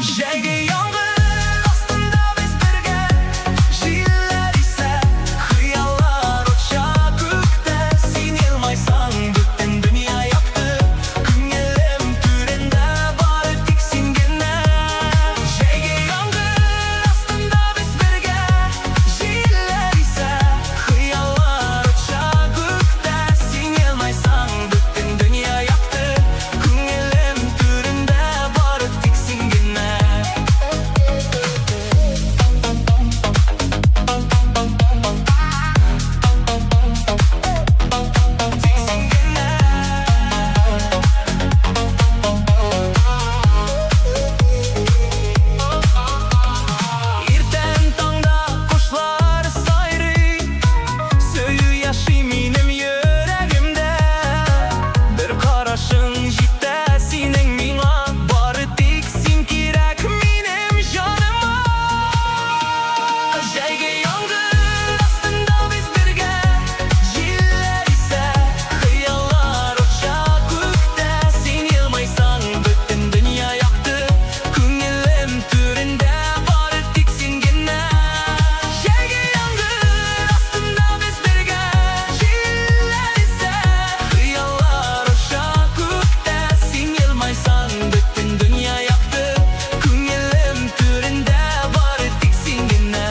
Жэйге янгыр астында біз бірге, жиллер ise хыяллар отша көкте. Сен елмайсаң бүтін дүния яқты, көңілім түрінде бары тек сен генә. Жэйге янгыр астында біз бірге, жиллер ise хыяллар отша көкте. Сен елмайсаң бүтін дүния яқты, көңілім түрінде бары тек сен генә. Ертең таңда құшлар сайрый, сөю яши минем йөрәгемдә. Бір қарашың җитә синең миңа, бары тик син кирәк минем җаныма. Жэйге янгыр астында без бергә, җилләр исә хыяллар отша күктә. Син елмайсаң бүтән дөнья якты, күңелем түрендә бары тик син генә. Жэйге янгыр астында без бергә, җилләр исә хыяллар отша күктә. Син елмайсаң бүтән дөнья якты, күңелем түрендә бары тик син генә.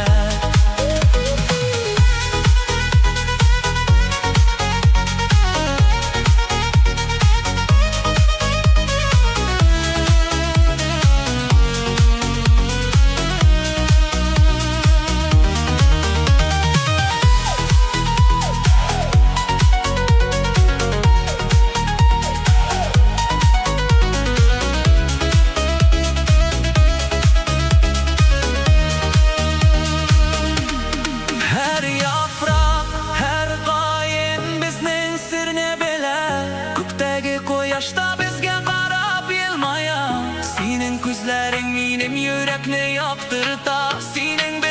Her yaprak, her gayen bizning sirni белә. Күктәге кояш та безгә карап елмая. Синең күзләрең минем йөрәкне яктырта. Синең